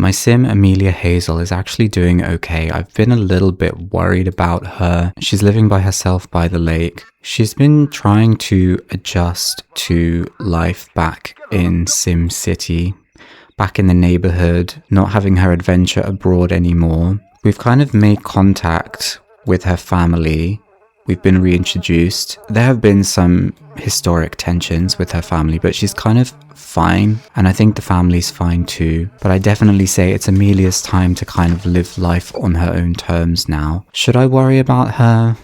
My sim, Amelia Hazel, is actually doing okay. I've been a little bit worried about her. She's living by herself by the lake. She's been trying to adjust to life back in Sim City, back in the neighborhood, not having her adventure abroad anymore. We've kind of made contact with her family. We've been reintroduced. There have been some historic tensions with her family, but she's kind of fine. And I think the family's fine too. But I definitely say it's Amelia's time to kind of live life on her own terms now. Should I worry about her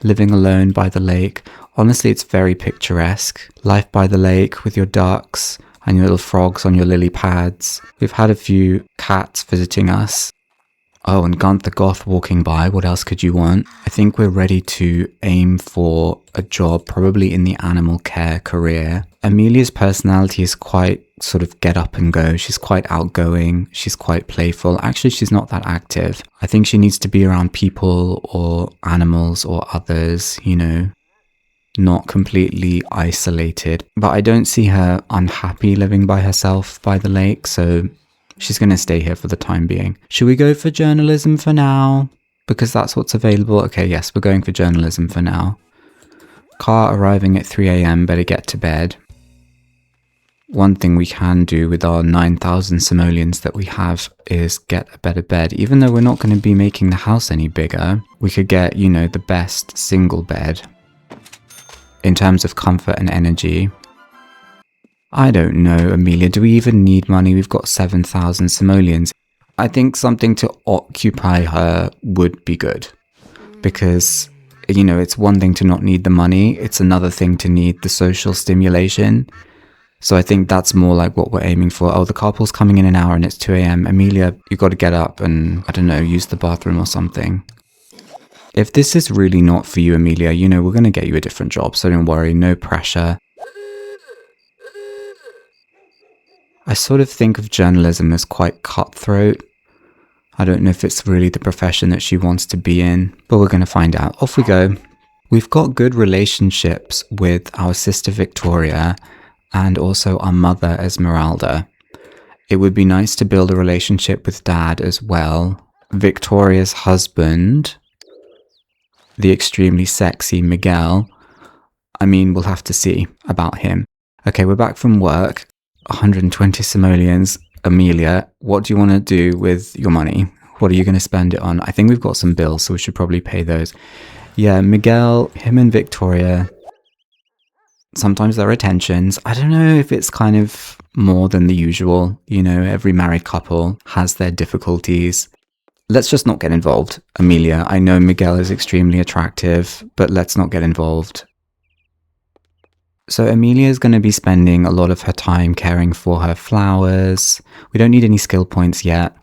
living alone by the lake? Honestly, it's very picturesque. Life by the lake with your ducks and your little frogs on your lily pads. We've had a few cats visiting us. Oh, and Gunther Goth walking by. What else could you want? I think we're ready to aim for a job, probably in the animal care career. Amelia's personality is quite sort of get up and go. She's quite outgoing. She's quite playful. Actually, she's not that active. I think she needs to be around people or animals or others, you know, not completely isolated. But I don't see her unhappy living by herself by the lake, so she's going to stay here for the time being. Should we go for journalism for now? Because that's what's available. Okay, yes, we're going for journalism for now. Car arriving at 3 a.m. Better get to bed. One thing we can do with our 9,000 simoleons that we have is get a better bed. Even though we're not going to be making the house any bigger, we could get, you know, the best single bed in terms of comfort and energy. I don't know, Amelia, do we even need money? We've got 7,000 simoleons. I think something to occupy her would be good. Because, you know, it's one thing to not need the money. It's another thing to need the social stimulation. So I think that's more like what we're aiming for. Oh, the carpool's coming in an hour and it's 2 a.m. Amelia, you've got to get up and, I don't know, use the bathroom or something. If this is really not for you, Amelia, you know, we're going to get you a different job. So don't worry, no pressure. I sort of think of journalism as quite cutthroat. I don't know if it's really the profession that she wants to be in, but we're going to find out. Off we go. We've got good relationships with our sister Victoria and also our mother Esmeralda. It would be nice to build a relationship with Dad as well. Victoria's husband, the extremely sexy Miguel. I mean, we'll have to see about him. Okay, we're back from work. 120 simoleons. Amelia, what do you want to do with your money? What are you going to spend it on? I think we've got some bills, so we should probably pay those. Yeah, Miguel, him and Victoria, sometimes there are tensions. I don't know if it's kind of more than the usual. You know, every married couple has their difficulties. Let's just not get involved. Amelia, I know Miguel is extremely attractive, but let's not get involved. So Amelia is going to be spending a lot of her time caring for her flowers. We don't need any skill points yet.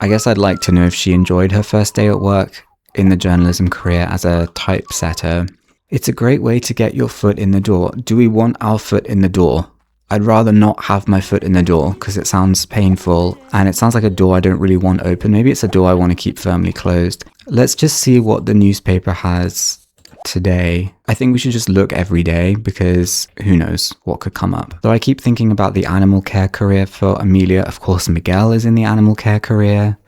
I guess I'd like to know if she enjoyed her first day at work in the journalism career as a typesetter. It's a great way to get your foot in the door. Do we want our foot in the door? I'd rather not have my foot in the door because it sounds painful and it sounds like a door I don't really want open. Maybe it's a door I want to keep firmly closed. Let's just see what the newspaper has today. I think we should just look every day because who knows what could come up. So I keep thinking about the animal care career for Amelia. Of course, Miguel is in the animal care career.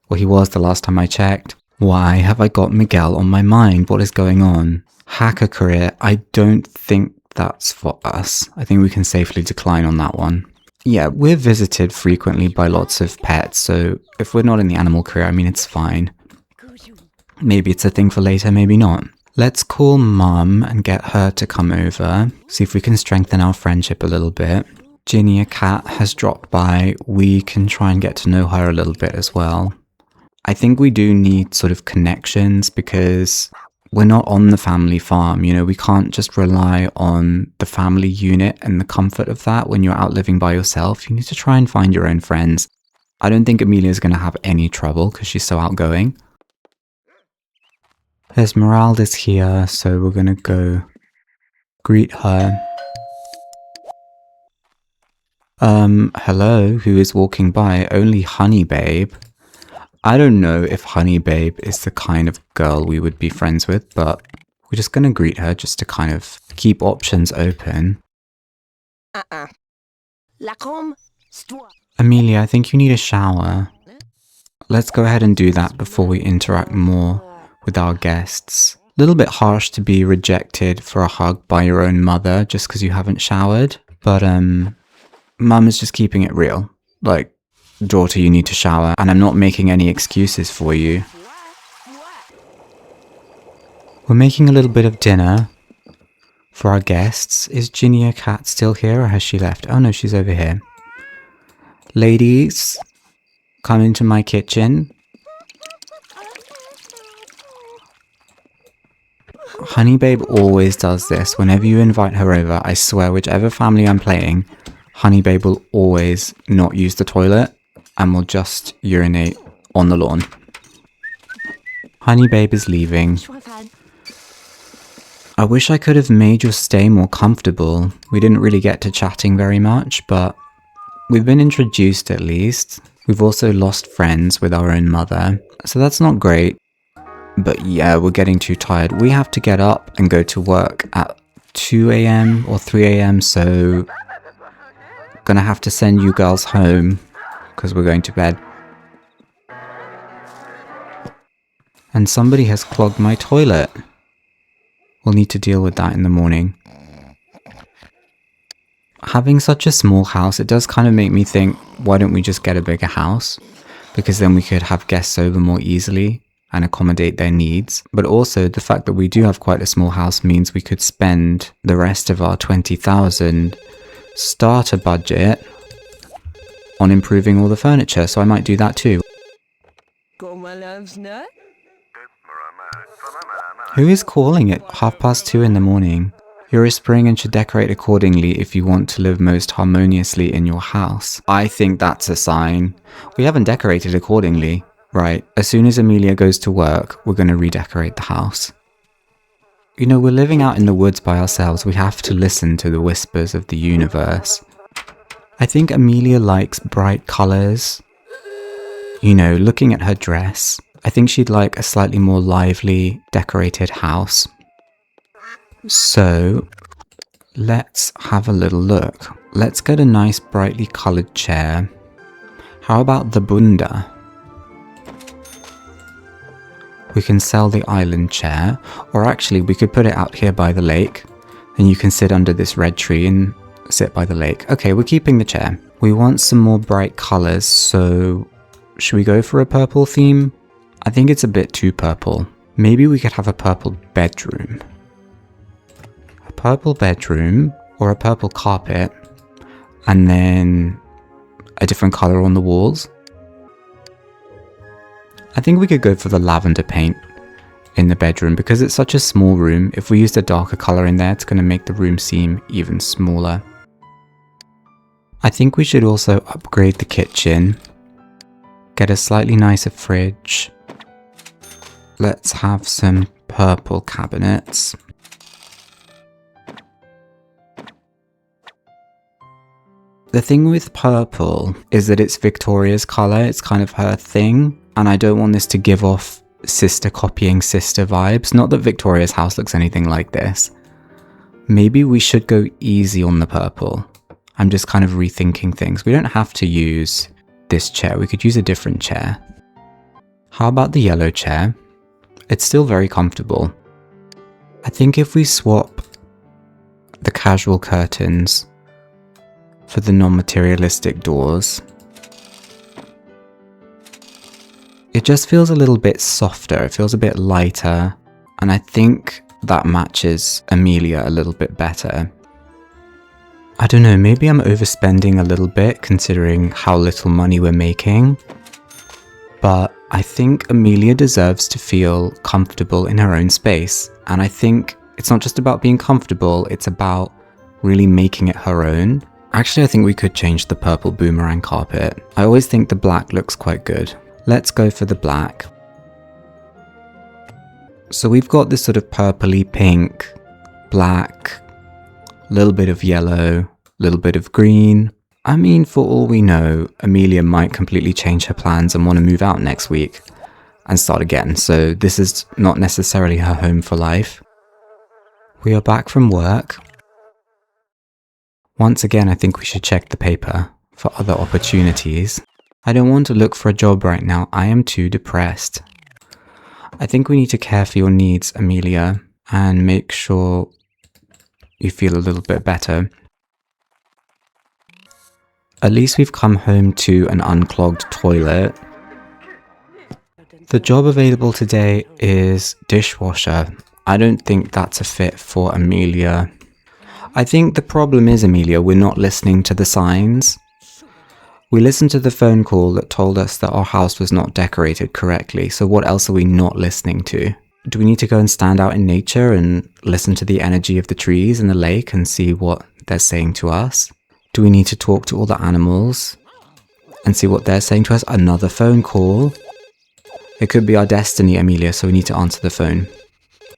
Well, he was the last time I checked. Why have I got Miguel on my mind? What is going on? Hacker career. I don't think that's for us. I think we can safely decline on that one. Yeah, we're visited frequently by lots of pets. So if we're not in the animal career, I mean, it's fine. Maybe it's a thing for later, maybe not. Let's call Mum and get her to come over. See if we can strengthen our friendship a little bit. Ginny, a cat, has dropped by. We can try and get to know her a little bit as well. I think we do need sort of connections because we're not on the family farm. You know, we can't just rely on the family unit and the comfort of that when you're out living by yourself. You need to try and find your own friends. I don't think Amelia's going to have any trouble because she's so outgoing. Esmeralda's here, so we're gonna go greet her. Hello, who is walking by? Only Honey Babe. I don't know if Honey Babe is the kind of girl we would be friends with, but we're just gonna greet her just to kind of keep options open. Amelia, I think you need a shower. Let's go ahead and do that before we interact more with our guests. A little bit harsh to be rejected for a hug by your own mother just because you haven't showered. But Mum is just keeping it real. Like, daughter, you need to shower, and I'm not making any excuses for you. We're making a little bit of dinner for our guests. Is Ginny a cat still here, or has she left? Oh no, she's over here. Ladies, come into my kitchen. Honey Babe always does this. Whenever you invite her over, I swear, whichever family I'm playing, Honey Babe will always not use the toilet and will just urinate on the lawn. Honey Babe is leaving. I wish I could have made your stay more comfortable. We didn't really get to chatting very much, but we've been introduced at least. We've also lost friends with our own mother, so that's not great. But yeah, we're getting too tired. We have to get up and go to work at 2 a.m. or 3 a.m, so gonna have to send you girls home because we're going to bed. And somebody has clogged my toilet. We'll need to deal with that in the morning. Having such a small house, it does kind of make me think, why don't we just get a bigger house? Because then we could have guests over more easily and accommodate their needs. But also the fact that we do have quite a small house means we could spend the rest of our 20,000 starter budget on improving all the furniture. So I might do that too. Who is calling at 2:30 in the morning? You're a spring and should decorate accordingly if you want to live most harmoniously in your house. I think that's a sign. We haven't decorated accordingly. Right, as soon as Amelia goes to work, we're going to redecorate the house. You know, we're living out in the woods by ourselves. We have to listen to the whispers of the universe. I think Amelia likes bright colours. You know, looking at her dress, I think she'd like a slightly more lively, decorated house. So, let's have a little look. Let's get a nice, brightly coloured chair. How about the bunda? We can sell the island chair, or actually we could put it out here by the lake, and you can sit under this red tree and sit by the lake. Okay, we're keeping the chair. We want some more bright colours, so should we go for a purple theme? I think it's a bit too purple. Maybe we could have a purple bedroom. A purple bedroom, or a purple carpet, and then a different colour on the walls. I think we could go for the lavender paint in the bedroom because it's such a small room. If we used a darker colour in there, it's going to make the room seem even smaller. I think we should also upgrade the kitchen. Get a slightly nicer fridge. Let's have some purple cabinets. The thing with purple is that it's Victoria's colour. It's kind of her thing. And I don't want this to give off sister copying sister vibes. Not that Victoria's house looks anything like this. Maybe we should go easy on the purple. I'm just kind of rethinking things. We don't have to use this chair. We could use a different chair. How about the yellow chair? It's still very comfortable. I think if we swap the casual curtains for the non-materialistic doors, it just feels a little bit softer, it feels a bit lighter, and I think that matches Amelia a little bit better. I don't know, maybe I'm overspending a little bit considering how little money we're making, but I think Amelia deserves to feel comfortable in her own space, and I think it's not just about being comfortable, it's about really making it her own. Actually, I think we could change the purple boomerang carpet. I always think the black looks quite good. Let's go for the black. So we've got this sort of purpley pink, black, a little bit of yellow, a little bit of green. I mean, for all we know, Amelia might completely change her plans and want to move out next week and start again. So this is not necessarily her home for life. We are back from work. Once again, I think we should check the paper for other opportunities. I don't want to look for a job right now. I am too depressed. I think we need to care for your needs, Amelia, and make sure you feel a little bit better. At least we've come home to an unclogged toilet. The job available today is dishwasher. I don't think that's a fit for Amelia. I think the problem is, Amelia, we're not listening to the signs. We listened to the phone call that told us that our house was not decorated correctly, so what else are we not listening to? Do we need to go and stand out in nature and listen to the energy of the trees and the lake and see what they're saying to us? Do we need to talk to all the animals and see what they're saying to us? Another phone call? It could be our destiny, Amelia, so we need to answer the phone.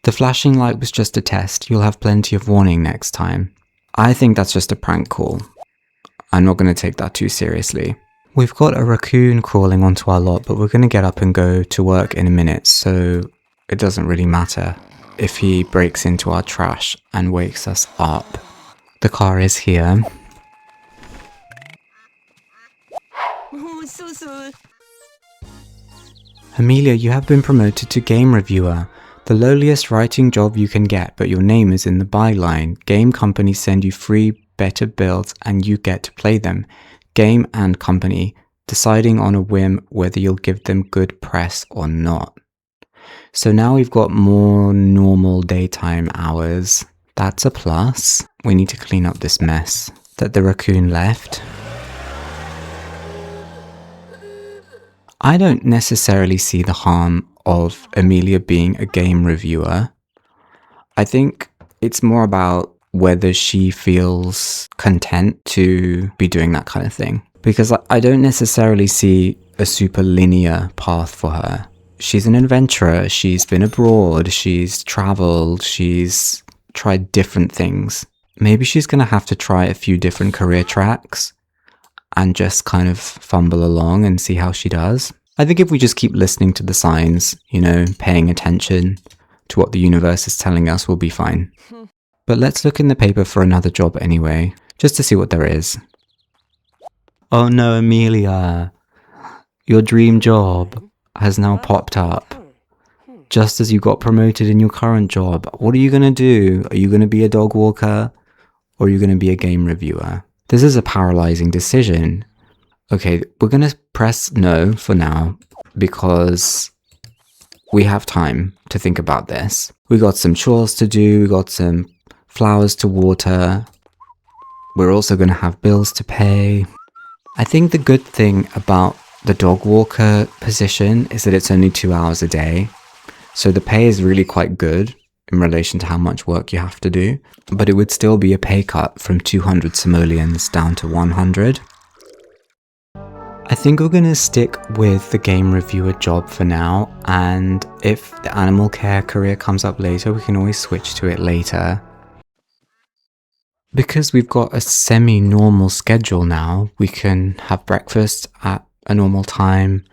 The flashing light was just a test. You'll have plenty of warning next time. I think that's just a prank call. I'm not going to take that too seriously. We've got a raccoon crawling onto our lot, but we're going to get up and go to work in a minute, so it doesn't really matter if he breaks into our trash and wakes us up. The car is here. Amelia, you have been promoted to game reviewer. The lowliest writing job you can get, but your name is in the byline. Game companies send you free better builds and you get to play them. Game and company, deciding on a whim whether you'll give them good press or not. So now we've got more normal daytime hours. That's a plus. We need to clean up this mess that the raccoon left. I don't necessarily see the harm of Amelia being a game reviewer. I think it's more about whether she feels content to be doing that kind of thing. Because I don't necessarily see a super linear path for her. She's an adventurer, she's been abroad, she's traveled, she's tried different things. Maybe she's going to have to try a few different career tracks and just kind of fumble along and see how she does. I think if we just keep listening to the signs, paying attention to what the universe is telling us, we'll be fine. But let's look in the paper for another job anyway, just to see what there is. Oh no, Amelia, your dream job has now popped up. Just as you got promoted in your current job, what are you going to do? Are you going to be a dog walker or are you going to be a game reviewer? This is a paralyzing decision. Okay, we're going to press no for now because we have time to think about this. We got some chores to do, we got some flowers to water. We're also going to have bills to pay. I think the good thing about the dog walker position is that it's only 2 hours a day. So the pay is really quite good in relation to how much work you have to do. But it would still be a pay cut from 200 simoleons down to 100. I think we're going to stick with the game reviewer job for now. And if the animal care career comes up later, we can always switch to it later. Because we've got a semi-normal schedule now, we can have breakfast at a normal time,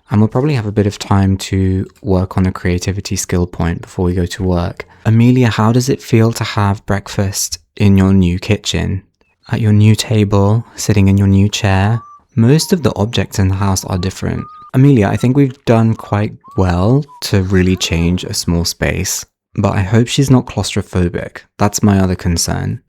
and we'll probably have a bit of time to work on a creativity skill point before we go to work. Amelia, how does it feel to have breakfast in your new kitchen? At your new table, sitting in your new chair? Most of the objects in the house are different. Amelia, I think we've done quite well to really change a small space, but I hope she's not claustrophobic. That's my other concern.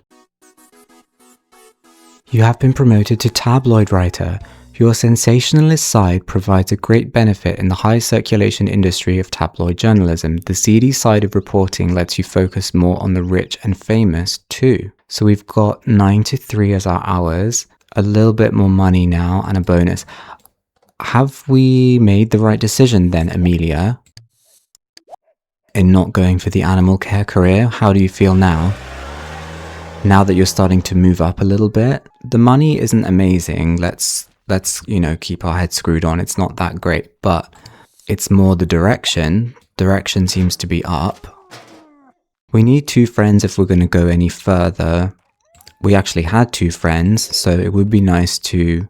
You have been promoted to tabloid writer. Your sensationalist side provides a great benefit in the high circulation industry of tabloid journalism. The seedy side of reporting lets you focus more on the rich and famous too. So we've got 9 to 3 as our hours, a little bit more money now and a bonus. Have we made the right decision then, Amelia, in not going for the animal care career? How do you feel now? Now that you're starting to move up a little bit, the money isn't amazing. Let's keep our heads screwed on. It's not that great, but it's more the direction. Direction seems to be up. We need 2 friends if we're going to go any further. We actually had 2 friends, so it would be nice to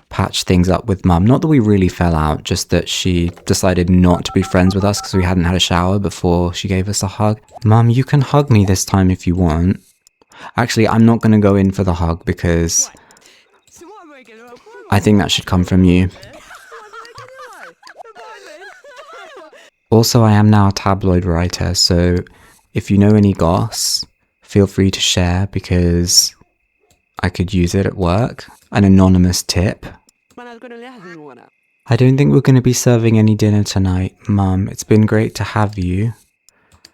patch things up with Mum. Not that we really fell out, just that she decided not to be friends with us because we hadn't had a shower before she gave us a hug. Mum, you can hug me this time if you want. Actually, I'm not going to go in for the hug because I think that should come from you. Also, I am now a tabloid writer, so if you know any goss, feel free to share because I could use it at work. An anonymous tip. I don't think we're going to be serving any dinner tonight, Mum. It's been great to have you.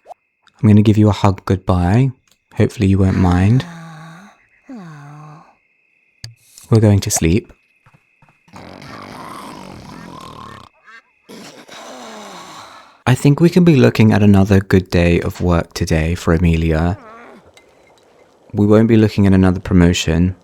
I'm going to give you a hug goodbye. Hopefully you won't mind. We're going to sleep. I think we can be looking at another good day of work today for Amelia. We won't be looking at another promotion,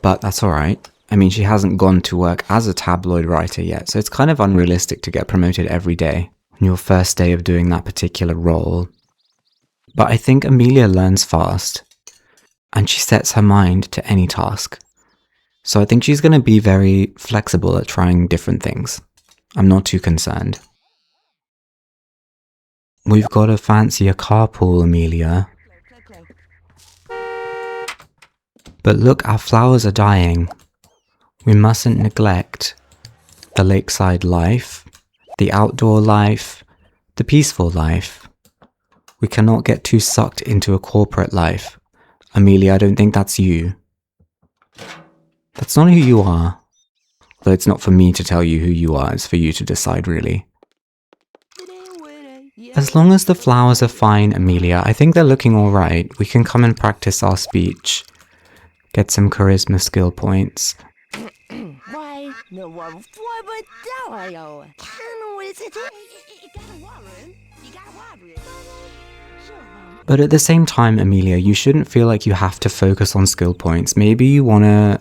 but that's alright. I mean, she hasn't gone to work as a tabloid writer yet, so it's kind of unrealistic to get promoted every day on your first day of doing that particular role. But I think Amelia learns fast, and she sets her mind to any task. So I think she's going to be very flexible at trying different things. I'm not too concerned. We've got to fancy a carpool, Amelia. But look, our flowers are dying. We mustn't neglect the lakeside life, the outdoor life, the peaceful life. We cannot get too sucked into a corporate life. Amelia, I don't think that's you. That's not who you are. Though it's not for me to tell you who you are, it's for you to decide, really. As long as the flowers are fine, Amelia, I think they're looking alright. We can come and practice our speech. Get some charisma skill points. But at the same time, Amelia, you shouldn't feel like you have to focus on skill points. Maybe you want to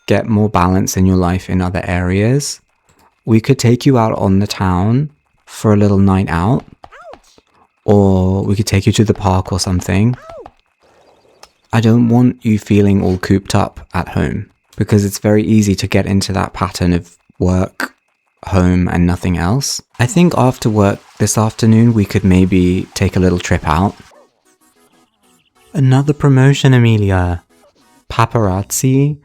get more balance in your life in other areas. We could take you out on the town for a little night out. Or we could take you to the park or something. I don't want you feeling all cooped up at home, because it's very easy to get into that pattern of work, home, and nothing else. I think after work this afternoon, we could maybe take a little trip out. Another promotion, Amelia. Paparazzi?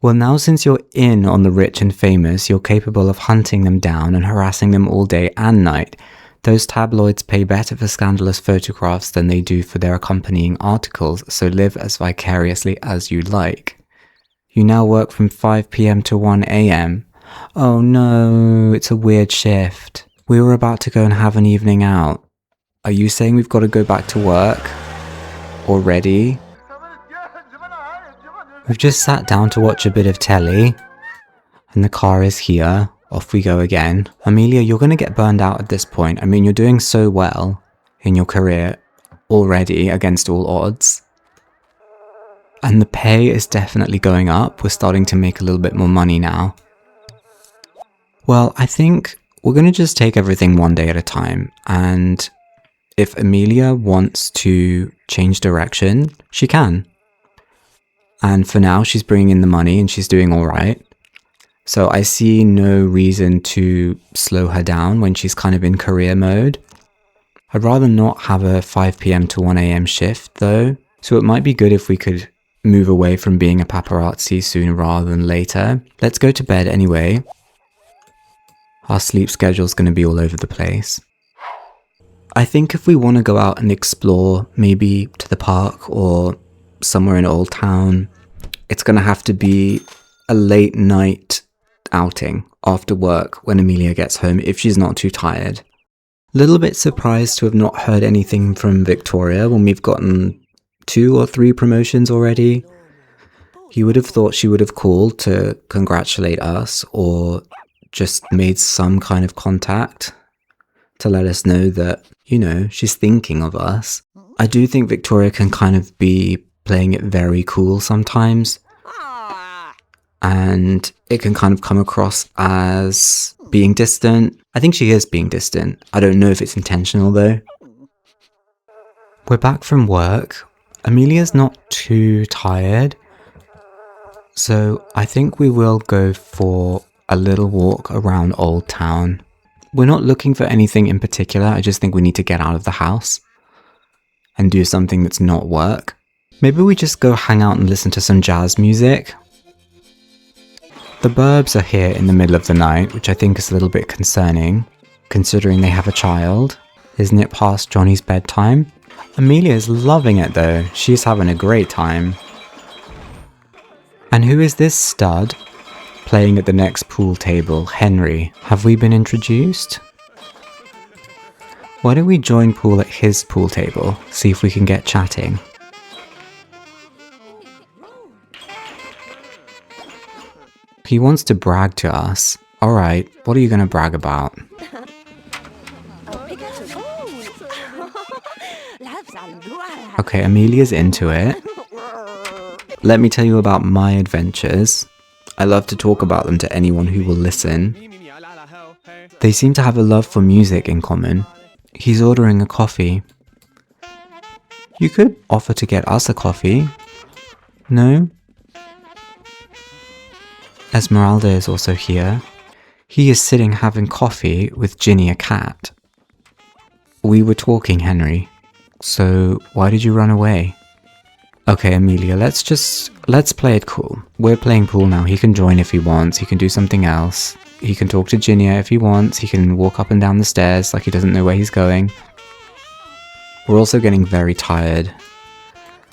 Well, now since you're in on the rich and famous, you're capable of hunting them down and harassing them all day and night. Those tabloids pay better for scandalous photographs than they do for their accompanying articles, so live as vicariously as you like. You now work from 5 p.m. to 1 a.m. Oh no, it's a weird shift. We were about to go and have an evening out. Are you saying we've got to go back to work? Already? We've just sat down to watch a bit of telly, and the car is here. Off we go again. Amelia, you're going to get burned out at this point. I mean, you're doing so well in your career already against all odds. And the pay is definitely going up. We're starting to make a little bit more money now. Well, I think we're going to just take everything one day at a time. And if Amelia wants to change direction, she can. And for now, she's bringing in the money and she's doing all right. So I see no reason to slow her down when she's kind of in career mode. I'd rather not have a 5 p.m. to 1 a.m. shift though. So it might be good if we could move away from being a paparazzi sooner rather than later. Let's go to bed anyway. Our sleep schedule's going to be all over the place. I think if we want to go out and explore, maybe to the park or somewhere in Old Town, it's going to have to be a late night outing after work when Amelia gets home if she's not too tired. Little bit surprised to have not heard anything from Victoria when we've gotten 2 or 3 promotions already. You would have thought she would have called to congratulate us or just made some kind of contact to let us know that, you know, she's thinking of us. I do think Victoria can kind of be playing it very cool sometimes. And it can kind of come across as being distant. I think she is being distant. I don't know if it's intentional though. We're back from work. Amelia's not too tired. So I think we will go for a little walk around Old Town. We're not looking for anything in particular. I just think we need to get out of the house and do something that's not work. Maybe we just go hang out and listen to some jazz music. The Burbs are here in the middle of the night, which I think is a little bit concerning, considering they have a child. Isn't it past Johnny's bedtime? Amelia is loving it though, she's having a great time. And who is this stud? Playing at the next pool table, Henry. Have we been introduced? Why don't we join pool at his pool table, see if we can get chatting. He wants to brag to us. Alright, what are you gonna brag about? Okay, Amelia's into it. Let me tell you about my adventures. I love to talk about them to anyone who will listen. They seem to have a love for music in common. He's ordering a coffee. You could offer to get us a coffee. No? Esmeralda is also here. He is sitting having coffee with Ginny, a cat. We were talking, Henry. So why did you run away? Okay, Amelia, let's play it cool. We're playing pool now. He can join if he wants. He can do something else. He can talk to Ginny if he wants. He can walk up and down the stairs like he doesn't know where he's going. We're also getting very tired.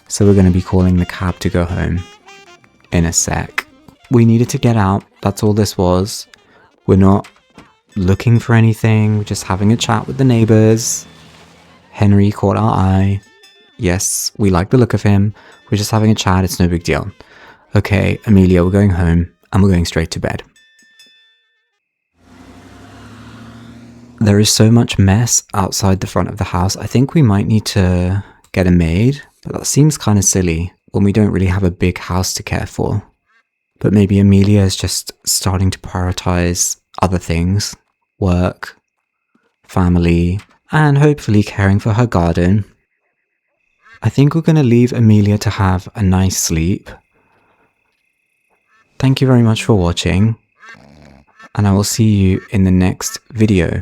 So we're going to be calling the cab to go home. In a sec. We needed to get out. That's all this was. We're not looking for anything. We're just having a chat with the neighbours. Henry caught our eye. Yes, we like the look of him. We're just having a chat, it's no big deal. Okay, Amelia, we're going home, and we're going straight to bed. There is so much mess outside the front of the house. I think we might need to get a maid, but that seems kind of silly when we don't really have a big house to care for. But maybe Amelia is just starting to prioritize other things. Work, family, and hopefully caring for her garden. I think we're going to leave Amelia to have a nice sleep. Thank you very much for watching, and I will see you in the next video.